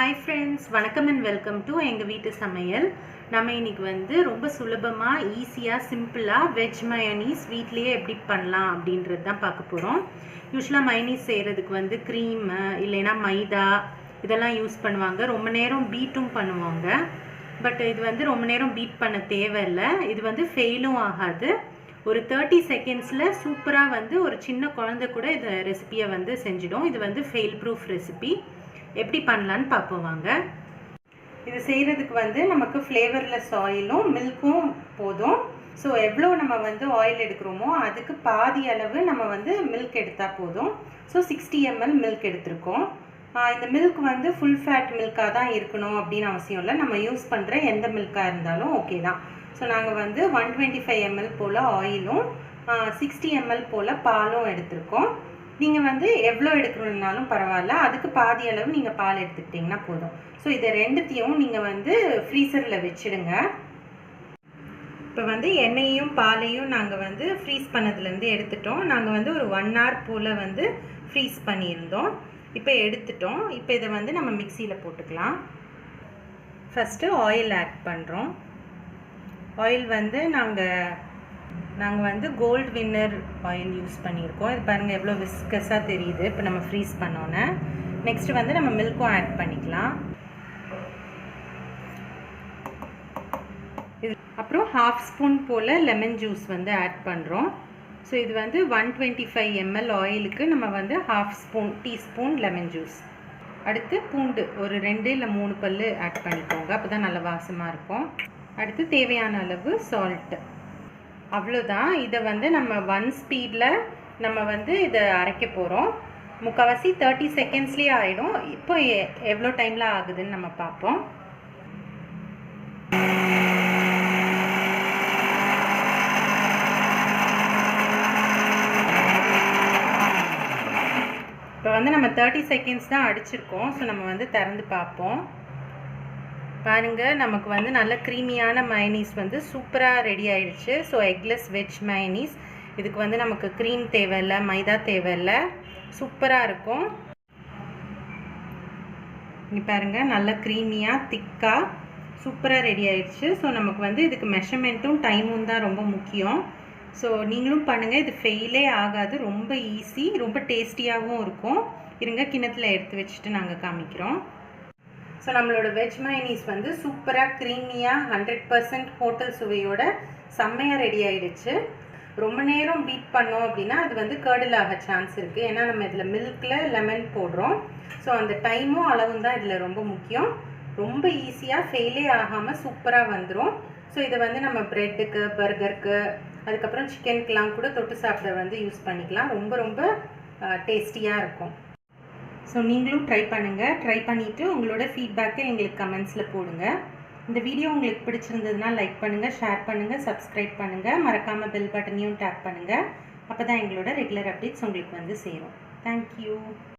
Hi friends, வணக்கம் and welcome to எங்க வீட்டு சமையல். நம்ம இன்னைக்கு வந்து ரொம்ப சுலபமா ஈஸியா சிம்பிளா வெஜ் மயோனீஸ் வீட்லயே எப்படி பண்ணலாம் அப்படின்றது தான் பார்க்க போறோம். யூசுவலா மயோனீஸ் செய்யறதுக்கு வந்து க்ரீம் இல்லைனா மைதா இதெல்லாம் யூஸ் பண்ணுவாங்க. ரொம்ப நேரம் பீட்டும் பண்ணுவாங்க. பட் இது வந்து ரொம்ப நேரம் பீட் பண்ண தேவையில்லை. இது வந்து ஃபெயிலும் ஆகாது. ஒரு 30 செகண்ட்ஸ்ல சூப்பரா வந்து ஒரு சின்ன குழந்தை கூட இந்த ரெசிபியை வந்து செஞ்சிடும். இது வந்து ஃபெயில் ப்ரூஃப் ரெசிபி. எப்படி பண்ணலான்னு பார்ப்போம் வாங்க. இது செய்கிறதுக்கு வந்து நமக்கு ஃப்ளேவர்லெஸ் ஆயிலும் மில்க்கும் போதும். ஸோ எவ்வளோ நம்ம வந்து ஆயில் எடுக்கிறோமோ அதுக்கு பாதி அளவு நம்ம வந்து மில்க் எடுத்தால் போதும். ஸோ 60 ml மில்க் எடுத்திருக்கோம். இந்த மில்க் வந்து ஃபுல் ஃபேட் மில்காக தான் இருக்கணும் அப்படின்னு அவசியம் இல்லை. நம்ம யூஸ் பண்ணுற எந்த மில்காக இருந்தாலும் ஓகே தான். ஸோ நாங்கள் வந்து 125 ml போல் ஆயிலும் 60 ml போல் பாலும் எடுத்திருக்கோம். நீங்கள் வந்து எவ்வளோ எடுக்கணுன்னாலும் பரவாயில்ல, அதுக்கு பாதி அளவு நீங்கள் பால் எடுத்துக்கிட்டிங்கன்னா போதும். ஸோ இதை ரெண்டுத்தையும் நீங்கள் வந்து ஃப்ரீசரில் வச்சுடுங்க. இப்போ வந்து எண்ணெயையும் பாலையும் நாங்கள் வந்து ஃப்ரீஸ் பண்ணதுலேருந்து எடுத்துட்டோம். நாங்கள் வந்து ஒரு 1 hour போல் வந்து ஃப்ரீஸ் பண்ணியிருந்தோம். இப்போ எடுத்துட்டோம். இப்போ இதை வந்து நம்ம மிக்சியில் போட்டுக்கலாம். ஃபஸ்ட்டு ஆயில் ஆட் பண்ணுறோம். ஆயில் வந்து நாங்கள் வந்து கோல்ட் வின்னர் ஆயில் யூஸ் பண்ணியிருக்கோம். இது பாருங்கள் எவ்வளோ விஸ்கஸாக தெரியுது இப்போ நம்ம ஃப்ரீஸ் பண்ணோன்னே. நெக்ஸ்ட்டு வந்து நம்ம மில்க்கும் ஆட் பண்ணிக்கலாம். இது அப்புறம் 1/2 ஸ்பூன் போல் லெமன் ஜூஸ் வந்து ஆட் பண்ணுறோம். ஸோ இது வந்து 125 ml ஆயிலுக்கு நம்ம வந்து 1/2 டீஸ்பூன் லெமன் ஜூஸ். அடுத்து பூண்டு ஒரு 2 இல்லை 3 பல் ஆட் பண்ணிக்கோங்க, அப்போ தான் நல்ல வாசமாக இருக்கும். அடுத்து தேவையான அளவு சால்ட்டு. அவ்வளோதான். இதை வந்து நம்ம 1 ஸ்பீடில் நம்ம வந்து இதை அரைக்க போகிறோம். முக்கால்வாசி 30 செகண்ட்ஸ்லேயே ஆகிடும். இப்போ எவ்வளோ டைமில் ஆகுதுன்னு நம்ம பார்ப்போம். இப்போ வந்து நம்ம 30 செகண்ட்ஸ் தான் அடிச்சிருக்கோம். ஸோ நம்ம வந்து திறந்து பார்ப்போம். பாருங்கள், நமக்கு வந்து நல்ல க்ரீமியான மயோனீஸ் வந்து சூப்பராக ரெடி ஆகிடுச்சு. So eggless veg mayonnaise. இதுக்கு வந்து நமக்கு க்ரீம் தேவையில்லை, மைதா தேவையில்லை, சூப்பராக இருக்கும். இங்கே பாருங்கள், நல்ல க்ரீமியாக திக்காக சூப்பராக ரெடி ஆகிடுச்சு. ஸோ நமக்கு வந்து இதுக்கு மெஷர்மெண்ட்டும் டைமும் தான் ரொம்ப முக்கியம். ஸோ நீங்களும் பண்ணுங்கள், இது ஃபெயிலே ஆகாது. ரொம்ப ஈஸி, ரொம்ப டேஸ்டியாகவும் இருக்கும். இருங்க, கிண்ணத்தில் எடுத்து வச்சுட்டு நாங்கள் காமிக்கிறோம். ஸோ நம்மளோட வெஜ் மயோனீஸ் வந்து சூப்பராக க்ரீமியாக 100% ஹோட்டல் சுவையோட செம்மையாக ரெடி ஆகிடுச்சு. ரொம்ப நேரம் பீட் பண்ணோம் அப்படின்னா அது வந்து கர்டில் ஆக சான்ஸ் இருக்குது. ஏன்னா நம்ம இதில் மில்கில் லெமன் போடுறோம். ஸோ அந்த டைமும் அளவும் தான் இதில் ரொம்ப முக்கியம். ரொம்ப ஈஸியாக ஃபெயிலே ஆகாமல் சூப்பராக வந்துடும். ஸோ இதை வந்து நம்ம ப்ரெட்டுக்கு, பர்கருக்கு, அதுக்கப்புறம் சிக்கனுக்கெலாம் கூட தொட்டு சாப்பிட வந்து யூஸ் பண்ணிக்கலாம். ரொம்ப ரொம்ப டேஸ்டியாக இருக்கும். ஸோ நீங்களும் ட்ரை பண்ணுங்கள். ட்ரை பண்ணிவிட்டு உங்களோட ஃபீட்பேக்கை எங்களுக்கு கமெண்ட்ஸில் போடுங்க. இந்த வீடியோ உங்களுக்கு பிடிச்சிருந்ததுன்னா லைக் பண்ணுங்கள், ஷேர் பண்ணுங்கள், சப்ஸ்கிரைப் பண்ணுங்கள். மறக்காமல் பெல் பட்டனையும் டேப் பண்ணுங்கள். அப்போ தான் எங்களோட ரெகுலர் அப்டேட்ஸ் உங்களுக்கு வந்து சேரும். தேங்க்யூ.